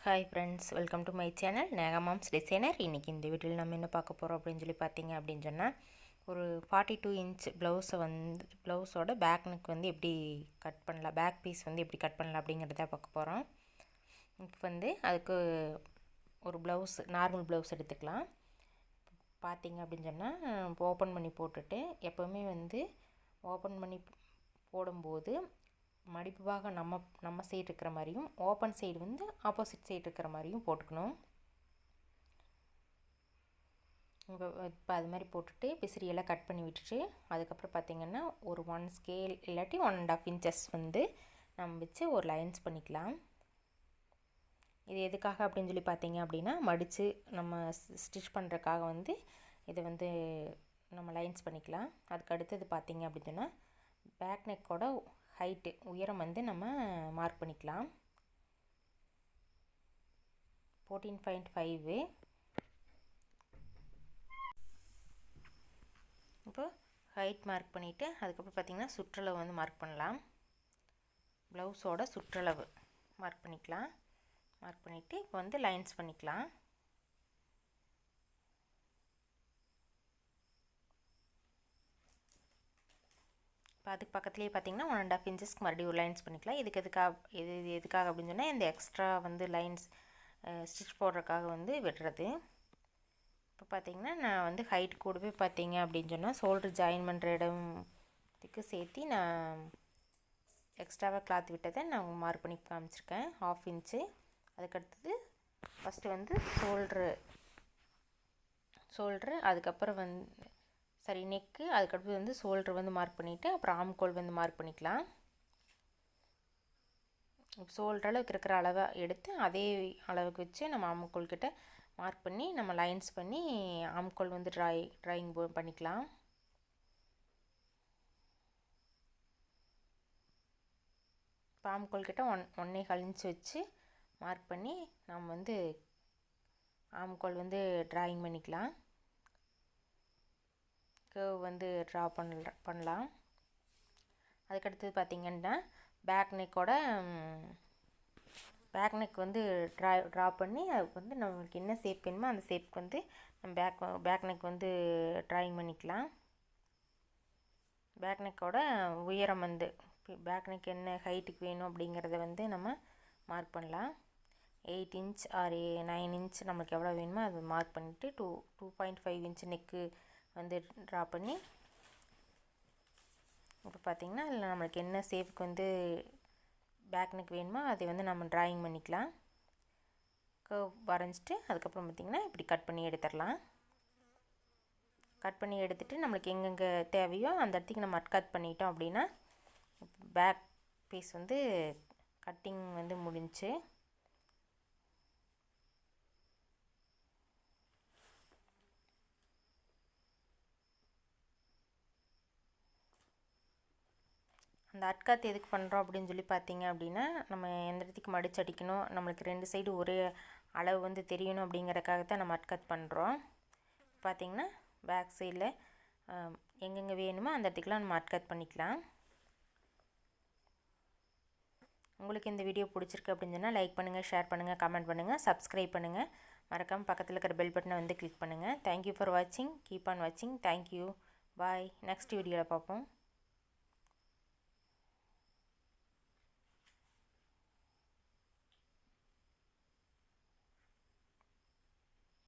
Hi friends, welcome to my channel Neha moms designer. இன்றைக்கி இந்த வீடியோவில் நம்ம என்ன பார்க்க போகிறோம் அப்படின்னு சொல்லி பார்த்தீங்க அப்படின்னு சொன்னால், ஒரு 42 இன்ச் ப்ளவுஸோட பேக் நெக் வந்து எப்படி கட் பண்ணலாம், பேக் பீஸ் வந்து எப்படி கட் பண்ணலாம் அப்படிங்கிறத பார்க்க போகிறோம். இப்போ அதுக்கு ஒரு நார்மல் ப்ளவுஸ் எடுத்துக்கலாம். பார்த்தீங்க அப்படின்னு சொன்னால் ஓப்பன் பண்ணி போட்டுட்டு, எப்போவுமே ஓப்பன் பண்ணி போடும்போது மடிப்பு பாகம் நம்ம சைடு இருக்கிற மாதிரியும், ஓப்பன் சைடு ஆப்போசிட் சைடு இருக்கிற மாதிரியும் போட்டுக்கணும். இப்போ அது மாதிரி போட்டுட்டு பிசிறியெல்லாம் கட் பண்ணி விட்டுட்டு, அதுக்கப்புறம் பார்த்திங்கன்னா ஒரு 1 ஸ்கேல் இல்லாட்டி 1.5 இன்ச்சஸ் நம்ம வச்சு ஒரு லைன்ஸ் பண்ணிக்கலாம். இது எதுக்காக அப்படின்னு சொல்லி பார்த்தீங்க அப்படின்னா, மடித்து நம்ம ஸ்டிச் பண்ணுறதுக்காக இதை நம்ம லைன்ஸ் பண்ணிக்கலாம். அதுக்கு அடுத்தது பார்த்திங்க அப்படின்னு சொன்னால், பேக் நெக்கோட ஹைட்டு உயரம் நம்ம மார்க் பண்ணிக்கலாம். 14.5. இப்போ ஹைட் மார்க் பண்ணிவிட்டு, அதுக்கப்புறம் பார்த்திங்கன்னா சுற்றளவு மார்க் பண்ணலாம். ப்ளவுஸோட சுற்றளவு மார்க் பண்ணிக்கலாம். மார்க் பண்ணிவிட்டு இப்போ லைன்ஸ் பண்ணிக்கலாம். இப்போ அதுக்கு பக்கத்துலேயே பார்த்திங்கன்னா 1.5 இன்ச்சஸ்க்கு மறுபடியும் ஒரு லைன்ஸ் பண்ணிக்கலாம். இது எதுக்காக அப்படின்னு சொன்னால், இந்த எக்ஸ்ட்ரா லைன்ஸ் ஸ்டிச் போடுறதுக்காக விடுறது. இப்போ பார்த்திங்கன்னா நான் ஹைட் கூடவே பார்த்திங்க அப்படின்னு சொன்னால், ஷோல்டர் ஜாயின் பண்ணுற இடத்துக்கு சேர்த்து நான் எக்ஸ்ட்ராவாக கிளாத் விட்டதை நான் மார்க் பண்ணி காமிச்சிருக்கேன். 1/2 இன்ச்சு. அதுக்கடுத்தது ஃபஸ்ட்டு ஷோல்ட்ரு, அதுக்கப்புறம் நெக்கு, அதுக்கடுத்து ஷோல்டர் மார்க் பண்ணிவிட்டு, அப்புறம் ஆம்கோல் மார்க் பண்ணிக்கலாம். ஷோல்டர் அளவுக்கு இருக்கிற அளவை எடுத்து அதே அளவுக்கு வச்சு நம்ம ஆம்கோல் கிட்ட மார்க் பண்ணி நம்ம லைன்ஸ் பண்ணி ஆம்கோல் ட்ராயிங் பண்ணிக்கலாம். இப்போ ஆம்கோல் கிட்ட 1.25 இன்ச் வச்சு மார்க் பண்ணி நம்ம ஆம்கோல் ட்ராயிங் பண்ணிக்கலாம். கர்வ் ட்ரா பண்ணலாம். அதுக்கடுத்தது பார்த்திங்கன்னா பேக் நெக் ட்ரா பண்ணி அதுக்கு நம்மளுக்கு என்ன ஷேப் வேணுமோ அந்த ஷேப்க்கு நம்ம பேக் நெக் ட்ராயிங் பண்ணிக்கலாம். பேக் நெக்கோட உயரம் பேக் நெக் என்ன ஹைட்டுக்கு வேணும் அப்படிங்கிறத நம்ம மார்க் பண்ணலாம். 8 இன்ச் ஆர் 9 இன்ச் நம்மளுக்கு எவ்வளோ வேணுமோ அதை மார்க் பண்ணிவிட்டு 2.5 இன்ச் நெக்கு ட்ரா பண்ணி, இப்போ பார்த்திங்கன்னா அதில் நம்மளுக்கு என்ன ஷேப்புக்கு பேக் நெக் வேணுமோ அதை நம்ம ட்ராயிங் பண்ணிக்கலாம். கர்வ் வரைஞ்சிட்டு அதுக்கப்புறம் பார்த்திங்கன்னா இப்படி கட் பண்ணி எடுத்துடலாம். கட் பண்ணி எடுத்துகிட்டு நம்மளுக்கு எங்கெங்கே தேவையோ அந்த இடத்துக்கு நம்ம கட் பண்ணிட்டோம் அப்படின்னா பேக் பீஸ் கட்டிங் முடிஞ்சுச்சு. அந்த அட்காத் எதுக்கு பண்ணுறோம் அப்படின்னு சொல்லி பார்த்தீங்க அப்படின்னா, நம்ம எந்த இடத்துக்கு மடிச்சு அடிக்கணும், நம்மளுக்கு 2 சைடு ஒரே அளவு தெரியணும் அப்படிங்கிறதுக்காக தான் நம்ம அட்காத் பண்ணுறோம். பார்த்திங்கன்னா பேக் சைடில் எங்கெங்கே வேணுமோ அந்த இடத்துக்குலாம் நம்ம அட்காத் பண்ணிக்கலாம். உங்களுக்கு இந்த வீடியோ பிடிச்சிருக்கு அப்படின்னு சொன்னால் லைக் பண்ணுங்கள், ஷேர் பண்ணுங்கள், கமெண்ட் பண்ணுங்கள், சப்ஸ்கிரைப் பண்ணுங்கள். மறக்காமல் பக்கத்தில் இருக்கிற பெல் பட்டனை கிளிக் பண்ணுங்கள். தேங்க்யூ ஃபார் வாட்சிங். கீப் ஆன் வாட்சிங். தேங்க்யூ. பாய். நெக்ஸ்ட் வீடியோவில் பார்ப்போம்.